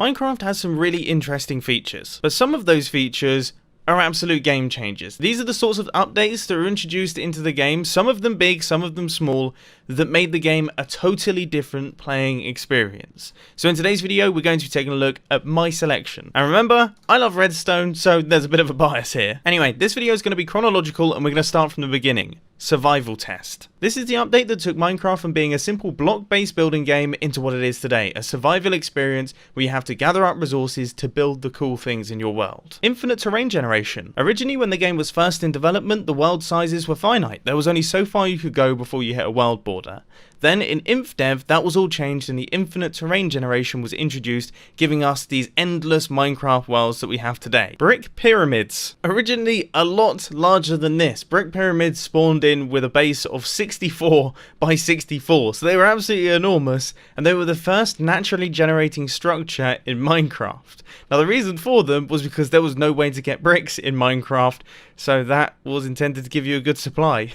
Minecraft has some really interesting features, but some of those features are absolute game changers. These are the sorts of updates that are introduced into the game, some of them big, some of them small, that made the game a totally different playing experience. So in today's video, we're going to be taking a look at my selection. And remember, I love redstone, so there's a bit of a bias here. Anyway, this video is going to be chronological and we're going to start from the beginning. Survival test. This is the update that took Minecraft from being a simple block-based building game into what it is today, a survival experience where you have to gather up resources to build the cool things in your world. Infinite terrain generation. Originally, when the game was first in development, the world sizes were finite. There was only so far you could go before you hit a world border. Then in InfDev, that was all changed and the infinite terrain generation was introduced, giving us these endless Minecraft worlds that we have today. Brick pyramids. Originally a lot larger than this. Brick pyramids spawned in with a base of 64 by 64, so they were absolutely enormous, and they were the first naturally generating structure in Minecraft. Now the reason for them was because there was no way to get bricks in Minecraft, so that was intended to give you a good supply.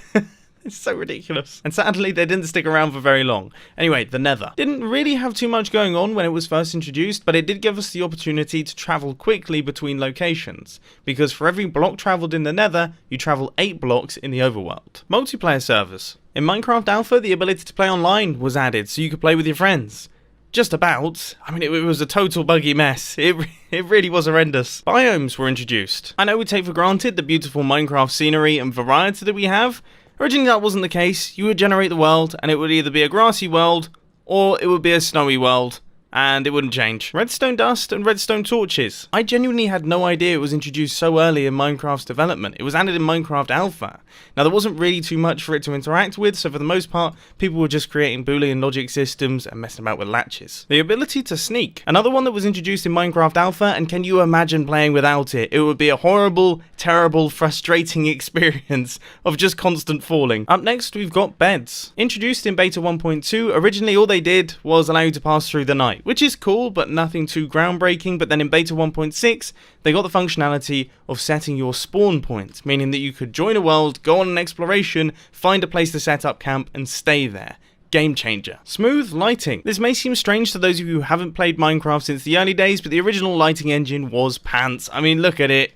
It's so ridiculous. And sadly, they didn't stick around for very long. Anyway, the Nether. Didn't really have too much going on when it was first introduced, but it did give us the opportunity to travel quickly between locations. Because for every block travelled in the Nether, you travel 8 blocks in the overworld. Multiplayer servers. In Minecraft Alpha, the ability to play online was added, so you could play with your friends. Just about. I mean, it was a total buggy mess. It really was horrendous. Biomes were introduced. I know we take for granted the beautiful Minecraft scenery and variety that we have. Originally that wasn't the case. You would generate the world and it would either be a grassy world or it would be a snowy world. And it wouldn't change. Redstone dust and redstone torches. I genuinely had no idea it was introduced so early in Minecraft's development. It was added in Minecraft Alpha. Now there wasn't really too much for it to interact with, so for the most part, people were just creating Boolean logic systems and messing about with latches. The ability to sneak. Another one that was introduced in Minecraft Alpha, and can you imagine playing without it? It would be a horrible, terrible, frustrating experience of just constant falling. Up next, we've got beds. Introduced in Beta 1.2, originally all they did was allow you to pass through the night, which is cool, but nothing too groundbreaking. But then in Beta 1.6, they got the functionality of setting your spawn point, meaning that you could join a world, go on an exploration, find a place to set up camp, and stay there. Game changer. Smooth lighting. This may seem strange to those of you who haven't played Minecraft since the early days, but the original lighting engine was pants. I mean, look at it.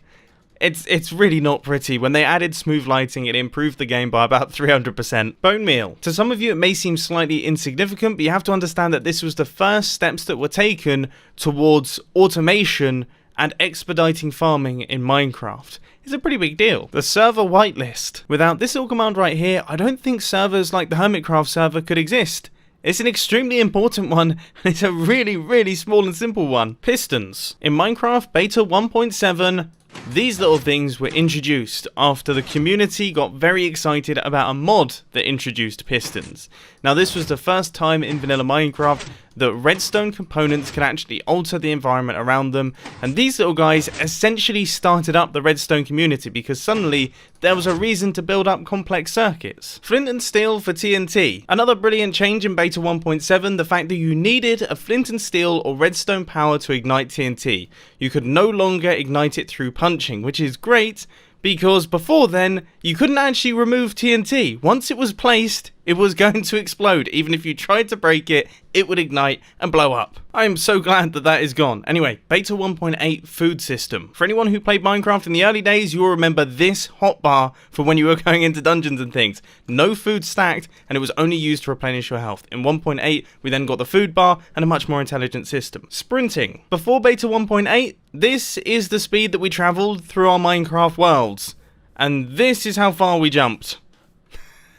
It's really not pretty. When they added smooth lighting, it improved the game by about 300%. Bone meal. To some of you, it may seem slightly insignificant, but you have to understand that this was the first steps that were taken towards automation and expediting farming in Minecraft. It's a pretty big deal. The server whitelist. Without this little command right here, I don't think servers like the Hermitcraft server could exist. It's an extremely important one, and it's a really, really small and simple one. Pistons. In Minecraft Beta 1.7, these little things were introduced after the community got very excited about a mod that introduced pistons. Now this was the first time in vanilla Minecraft that redstone components could actually alter the environment around them, and these little guys essentially started up the redstone community because suddenly there was a reason to build up complex circuits. Flint and steel for TNT. Another brilliant change in Beta 1.7, the fact that you needed a flint and steel or redstone power to ignite TNT. You could no longer ignite it through punching, which is great, because before then, you couldn't actually remove TNT. Once it was placed, it was going to explode. Even if you tried to break it, it would ignite and blow up. I am so glad that that is gone. Anyway, Beta 1.8 food system. For anyone who played Minecraft in the early days, you will remember this hotbar for when you were going into dungeons and things. No food stacked, and it was only used to replenish your health. In 1.8, we then got the food bar and a much more intelligent system. Sprinting. Before Beta 1.8, this is the speed that we traveled through our Minecraft worlds. And this is how far we jumped.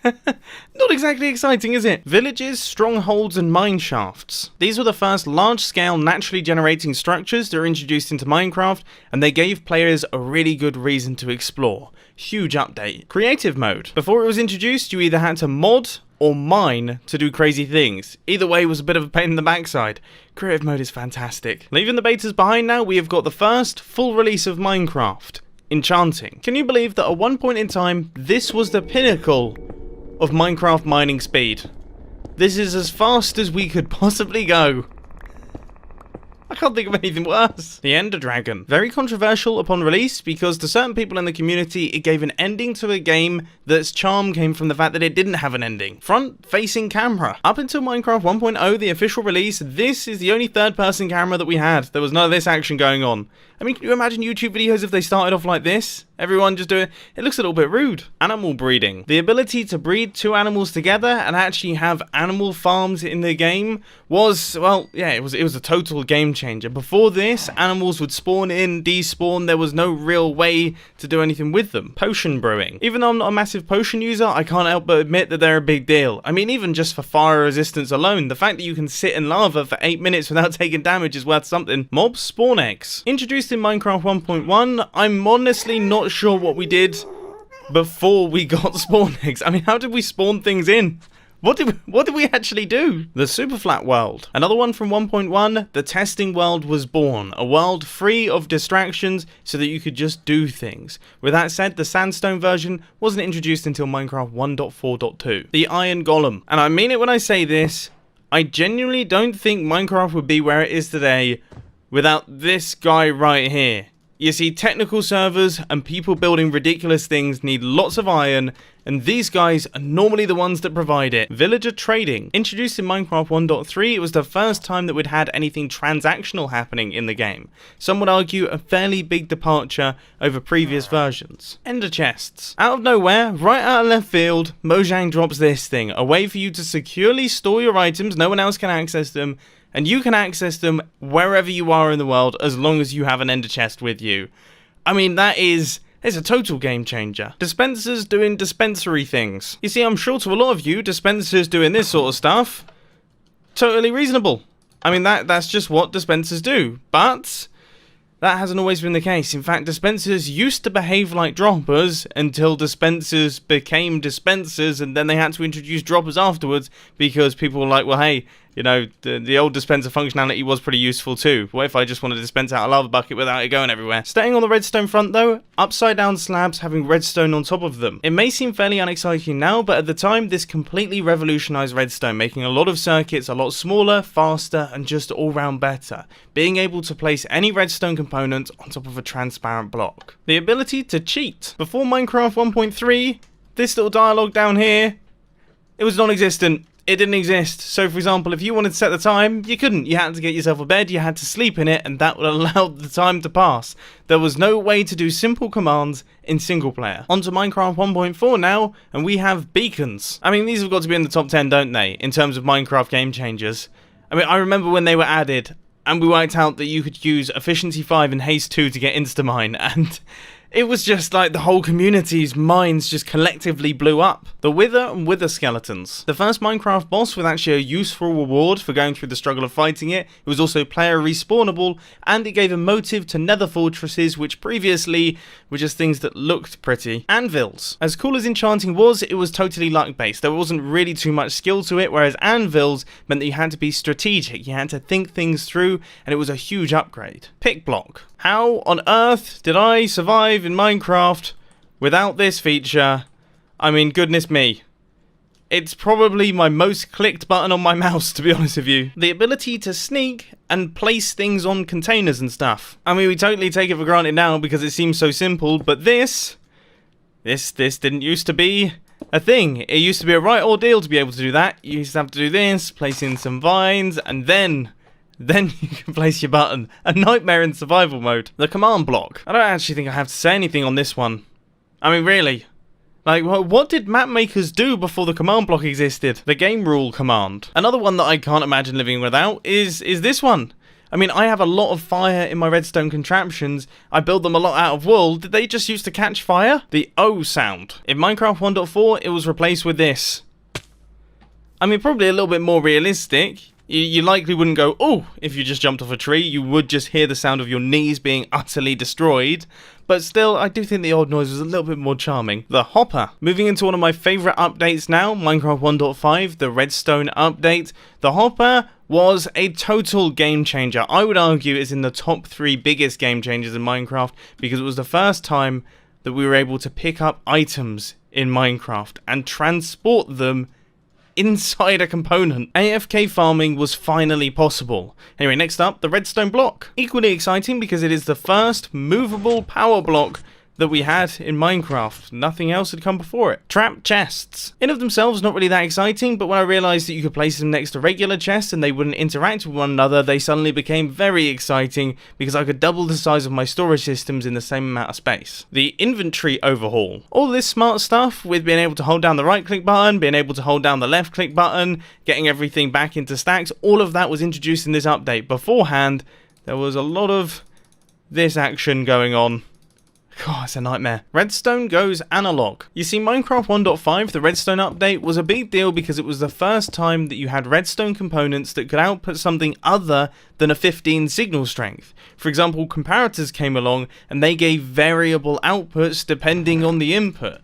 Not exactly exciting, is it? Villages, strongholds, and mine shafts. These were the first large-scale naturally generating structures that were introduced into Minecraft, and they gave players a really good reason to explore. Huge update. Creative mode. Before it was introduced, you either had to mod or mine to do crazy things. Either way was a bit of a pain in the backside. Creative mode is fantastic. Leaving the betas behind now, we have got the first full release of Minecraft. Enchanting. Can you believe that at one point in time, this was the pinnacle of Minecraft mining speed? This is as fast as we could possibly go. I can't think of anything worse. The Ender Dragon. Very controversial upon release because to certain people in the community, it gave an ending to a game that's charm came from the fact that it didn't have an ending. Front-facing camera. Up until Minecraft 1.0, the official release, this is the only third-person camera that we had. There was none of this action going on. I mean, can you imagine YouTube videos if they started off like this? Everyone just doing it looks a little bit rude. Animal breeding. The ability to breed two animals together and actually have animal farms in the game was, well, yeah, it was a total game changer. Before this, animals would spawn in, despawn, there was no real way to do anything with them. Potion brewing. Even though I'm not a massive potion user, I can't help but admit that they're a big deal. I mean, even just for fire resistance alone, the fact that you can sit in lava for 8 minutes without taking damage is worth something. Mob spawn eggs. Introduced in Minecraft 1.1, I'm honestly not sure what we did before we got spawn eggs. I mean, how did we spawn things in? What did we actually do? The super flat world. Another one from 1.1, the testing world was born. A world free of distractions so that you could just do things. With that said, the sandstone version wasn't introduced until Minecraft 1.4.2. The iron golem. And I mean it when I say this, I genuinely don't think Minecraft would be where it is today without this guy right here. You see, technical servers and people building ridiculous things need lots of iron, and these guys are normally the ones that provide it. Villager trading. Introduced in Minecraft 1.3, it was the first time that we'd had anything transactional happening in the game. Some would argue a fairly big departure over previous versions. Ender chests. Out of nowhere, right out of left field, Mojang drops this thing. A way for you to securely store your items, no one else can access them, and you can access them wherever you are in the world as long as you have an ender chest with you. I mean, it's a total game changer. Dispensers doing dispensary things. You see, I'm sure to a lot of you, dispensers doing this sort of stuff, totally reasonable. I mean, that's just what dispensers do. But that hasn't always been the case. In fact, dispensers used to behave like droppers until dispensers became dispensers, and then they had to introduce droppers afterwards because people were like, well, hey, you know, the old dispenser functionality was pretty useful too. What if I just wanted to dispense out a lava bucket without it going everywhere? Staying on the redstone front though, upside down slabs having redstone on top of them. It may seem fairly unexciting now, but at the time this completely revolutionized redstone, making a lot of circuits a lot smaller, faster, and just all round better. Being able to place any redstone component on top of a transparent block. The ability to cheat. Before Minecraft 1.3, this little dialogue down here, it was non-existent. It didn't exist. So for example, if you wanted to set the time, you couldn't. You had to get yourself a bed, you had to sleep in it, and that would allow the time to pass. There was no way to do simple commands in single player. On to Minecraft 1.4 now, and we have beacons. I mean, these have got to be in the top 10, don't they, in terms of Minecraft game changers. I mean, I remember when they were added, and we worked out that you could use Efficiency 5 and Haste 2 to get Instamine, and it was just like the whole community's minds just collectively blew up. The Wither and Wither skeletons. The first Minecraft boss with actually a useful reward for going through the struggle of fighting it. It was also player respawnable, and it gave a motive to nether fortresses, which previously were just things that looked pretty. Anvils. As cool as enchanting was, it was totally luck based. There wasn't really too much skill to it, whereas anvils meant that you had to be strategic. You had to think things through, and it was a huge upgrade. Pick block. How on earth did I survive in Minecraft without this feature? I mean, goodness me. It's probably my most clicked button on my mouse, to be honest with you. The ability to sneak and place things on containers and stuff. I mean, we totally take it for granted now because it seems so simple, but this didn't used to be a thing. It used to be a right ordeal to be able to do that. You used to have to do this, place in some vines, and then you can place your button. A nightmare in survival mode. The command block. I don't actually think I have to say anything on this one. I mean, really. Like, what did map makers do before the command block existed? The game rule command. Another one that I can't imagine living without is this one. I mean, I have a lot of fire in my redstone contraptions. I build them a lot out of wool. Did they just used to catch fire? The O sound. In Minecraft 1.4, it was replaced with this. I mean, probably a little bit more realistic. You likely wouldn't go, oh, if you just jumped off a tree. You would just hear the sound of your knees being utterly destroyed. But still, I do think the old noise was a little bit more charming. The hopper. Moving into one of my favourite updates now, Minecraft 1.5, the redstone update. The hopper was a total game changer. I would argue it's in the top 3 biggest game changers in Minecraft because it was the first time that we were able to pick up items in Minecraft and transport them inside a component. AFK farming was finally possible. Anyway, next up, the redstone block. Equally exciting because it is the first movable power block that we had in Minecraft. Nothing else had come before it. Trap chests. In of themselves, not really that exciting, but when I realised that you could place them next to regular chests and they wouldn't interact with one another, they suddenly became very exciting because I could double the size of my storage systems in the same amount of space. The inventory overhaul. All this smart stuff with being able to hold down the right click button, being able to hold down the left click button, getting everything back into stacks, all of that was introduced in this update. Beforehand, there was a lot of this action going on. God, it's a nightmare. Redstone goes analog. You see, Minecraft 1.5, the redstone update, was a big deal because it was the first time that you had redstone components that could output something other than a 15 signal strength. For example, comparators came along and they gave variable outputs depending on the input.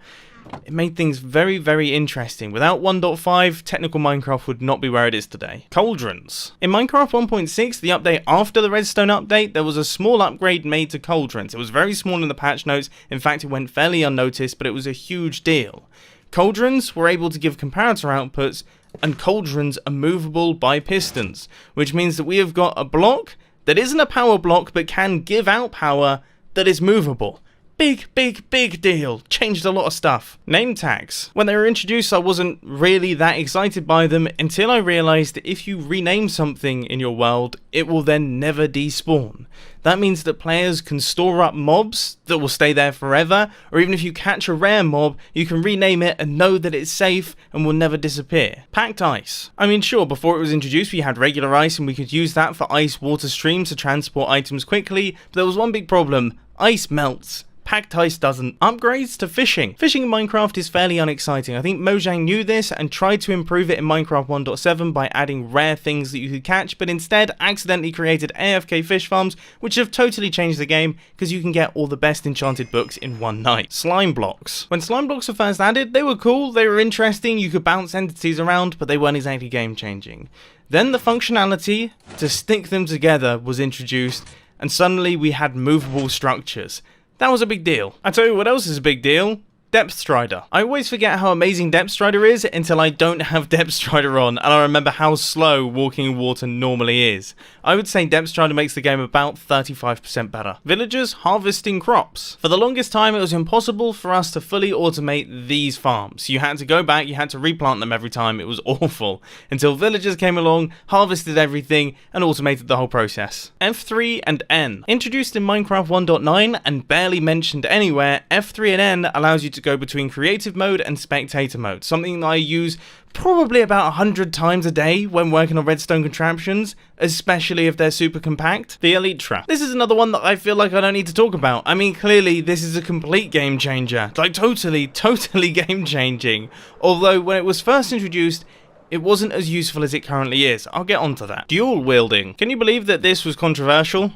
It made things very, very interesting. Without 1.5, technical Minecraft would not be where it is today. Cauldrons. In Minecraft 1.6, the update after the redstone update, there was a small upgrade made to cauldrons. It was very small in the patch notes. In fact, it went fairly unnoticed, but it was a huge deal. Cauldrons were able to give comparator outputs, and cauldrons are movable by pistons, which means that we have got a block that isn't a power block, but can give out power that is movable. Big deal. Changed a lot of stuff. Name tags. When they were introduced, I wasn't really that excited by them until I realized that if you rename something in your world, it will then never despawn. That means that players can store up mobs that will stay there forever, or even if you catch a rare mob, you can rename it and know that it's safe and will never disappear. Packed ice. I mean, sure, before it was introduced, we had regular ice and we could use that for ice water streams to transport items quickly, but there was one big problem. Ice melts. Packed ice doesn't. Upgrades to fishing. Fishing in Minecraft is fairly unexciting. I think Mojang knew this and tried to improve it in Minecraft 1.7 by adding rare things that you could catch, but instead accidentally created AFK fish farms, which have totally changed the game because you can get all the best enchanted books in one night. Slime blocks. When slime blocks were first added, they were cool, they were interesting, you could bounce entities around, but they weren't exactly game changing. Then the functionality to stick them together was introduced, and suddenly we had movable structures. That was a big deal. I tell you what else is a big deal. Depth Strider. I always forget how amazing Depth Strider is until I don't have Depth Strider on, and I remember how slow walking in water normally is. I would say Depth Strider makes the game about 35% better. Villagers harvesting crops. For the longest time, it was impossible for us to fully automate these farms. You had to go back, you had to replant them every time. It was awful. Until villagers came along, harvested everything, and automated the whole process. F3 and N. Introduced in Minecraft 1.9 and barely mentioned anywhere, F3 and N allows you to go between creative mode and spectator mode, something that I use probably about 100 times a day when working on redstone contraptions, especially if they're super compact. The Elytra. This is another one that I feel like I don't need to talk about. I mean, clearly this is a complete game changer, like totally game changing, although when it was first introduced it wasn't as useful as it currently is. I'll get onto that. Dual wielding. Can you believe that this was controversial?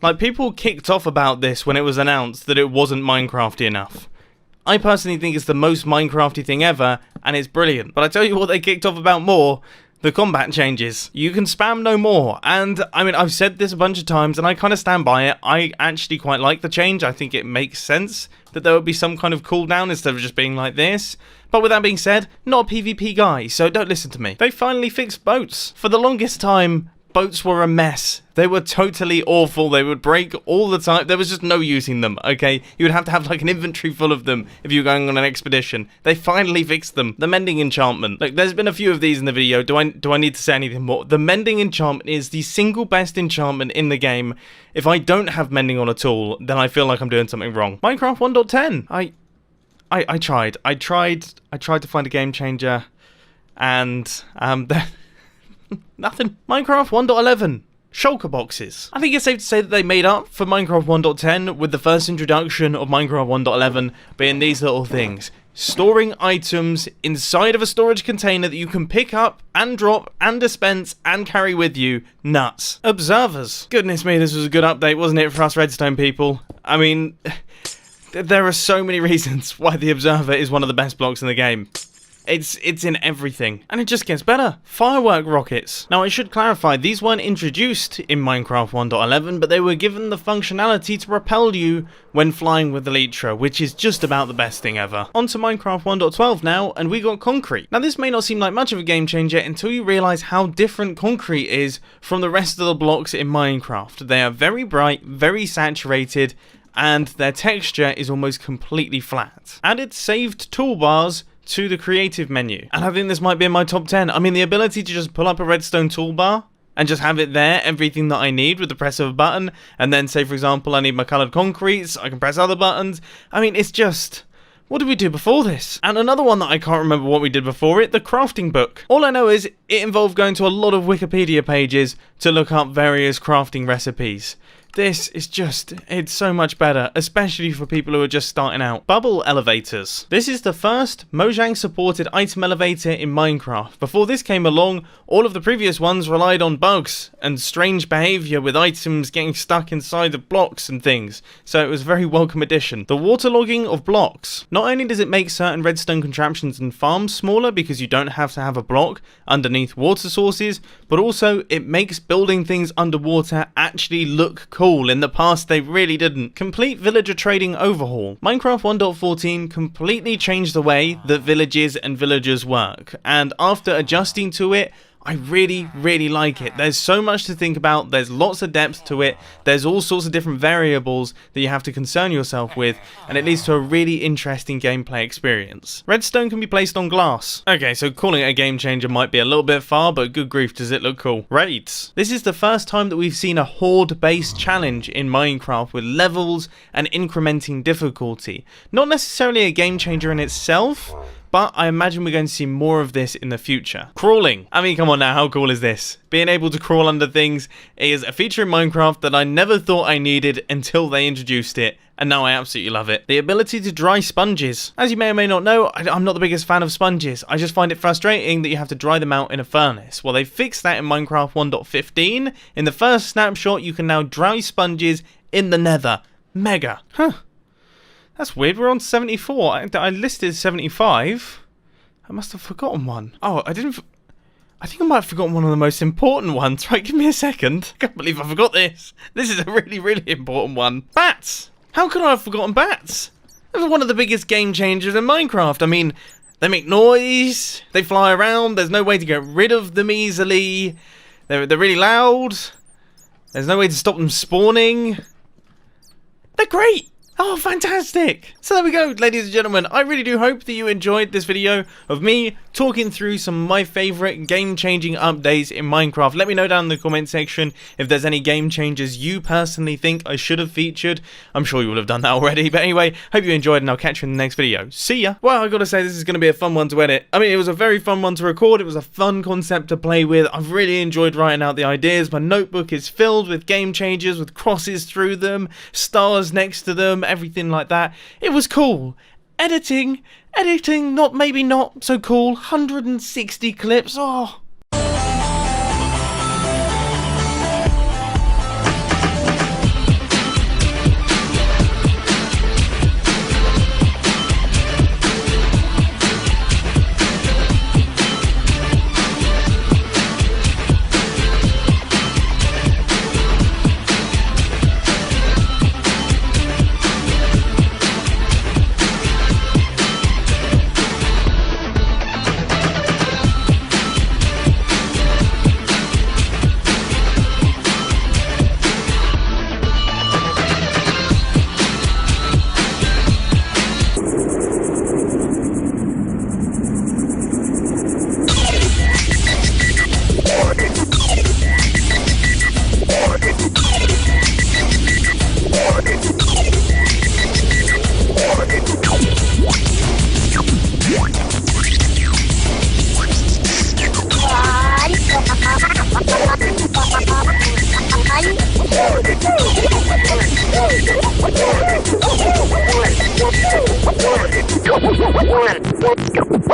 Like, people kicked off about this when it was announced that it wasn't Minecrafty enough. I personally think it's the most Minecrafty thing ever, and it's brilliant. But I tell you what they kicked off about more, the combat changes. You can spam no more, and I mean, I've said this a bunch of times, and I kind of stand by it. I actually quite like the change. I think it makes sense that there would be some kind of cooldown instead of just being like this. But with that being said, not a PvP guy, so don't listen to me. They finally fixed boats. For the longest time, boats were a mess. They were totally awful. They would break all the time. There was just no using them, okay? You would have to have like an inventory full of them if you were going on an expedition. They finally fixed them. The mending enchantment. Like, there's been a few of these in the video. Do I need to say anything more? The mending enchantment is the single best enchantment in the game. If I don't have mending on at all, then I feel like I'm doing something wrong. Minecraft 1.10. I tried. I tried to find a game changer, and nothing. Minecraft 1.11. Shulker boxes. I think it's safe to say that they made up for Minecraft 1.10 with the first introduction of Minecraft 1.11 being these little things. Storing items inside of a storage container that you can pick up and drop and dispense and carry with you. Nuts. Observers. Goodness me, this was a good update, wasn't it, for us redstone people? I mean, there are so many reasons why the Observer is one of the best blocks in the game. It's in everything, and it just gets better. Firework rockets. Now I should clarify, these weren't introduced in Minecraft 1.11, but they were given the functionality to repel you when flying with Elytra, which is just about the best thing ever. On to Minecraft 1.12 now, and we got concrete. Now this may not seem like much of a game changer until you realise how different concrete is from the rest of the blocks in Minecraft. They are very bright, very saturated, and their texture is almost completely flat. Added saved toolbars to the creative menu, and I think this might be in my top 10. I mean, the ability to just pull up a redstone toolbar and just have it there, everything that I need with the press of a button, and then say for example I need my coloured concretes, I can press other buttons. I mean, it's just, what did we do before this? And another one that I can't remember what we did before it, the crafting book. All I know is it involved going to a lot of Wikipedia pages to look up various crafting recipes. This is just, it's so much better, especially for people who are just starting out. Bubble elevators. This is the first Mojang supported item elevator in Minecraft. Before this came along, all of the previous ones relied on bugs and strange behaviour with items getting stuck inside of blocks and things, so it was a very welcome addition. The waterlogging of blocks. Not only does it make certain redstone contraptions and farms smaller because you don't have to have a block underneath water sources, but also it makes building things underwater actually look cool. In the past they really didn't. Complete villager trading overhaul. Minecraft 1.14 completely changed the way that villages and villagers work, and after adjusting to it, I really like it. There's so much to think about, there's lots of depth to it, there's all sorts of different variables that you have to concern yourself with, and it leads to a really interesting gameplay experience. Redstone can be placed on glass. Okay, so calling it a game changer might be a little bit far, but good grief does it look cool. Raids. This is the first time that we've seen a horde-based challenge in Minecraft with levels and incrementing difficulty. Not necessarily a game changer in itself, but I imagine we're going to see more of this in the future. Crawling. I mean, come on now, how cool is this? Being able to crawl under things is a feature in Minecraft that I never thought I needed until they introduced it, and now I absolutely love it. The ability to dry sponges. As you may or may not know, I'm not the biggest fan of sponges. I just find it frustrating that you have to dry them out in a furnace. Well, they fixed that in Minecraft 1.15. In the first snapshot, you can now dry sponges in the nether. Mega. Huh. That's weird, we're on 74. I listed 75. I must have forgotten one. Oh, I think I might have forgotten one of the most important ones. Right, give me a second. I can't believe I forgot this. This is a really important one. Bats! How could I have forgotten bats? They're one of the biggest game changers in Minecraft. I mean, they make noise, they fly around, there's no way to get rid of them easily. They're really loud. There's no way to stop them spawning. They're great! Oh, fantastic! So there we go, ladies and gentlemen. I really do hope that you enjoyed this video of me talking through some of my favourite game-changing updates in Minecraft. Let me know down in the comment section if there's any game changers you personally think I should have featured. I'm sure you would have done that already. But anyway, hope you enjoyed, and I'll catch you in the next video. See ya! Well, I gotta say, this is gonna be a fun one to edit. I mean, it was a very fun one to record. It was a fun concept to play with. I've really enjoyed writing out the ideas. My notebook is filled with game changers, with crosses through them, stars next to them, everything like that. It was cool. Editing, maybe not so cool. 160 clips, oh.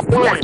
One.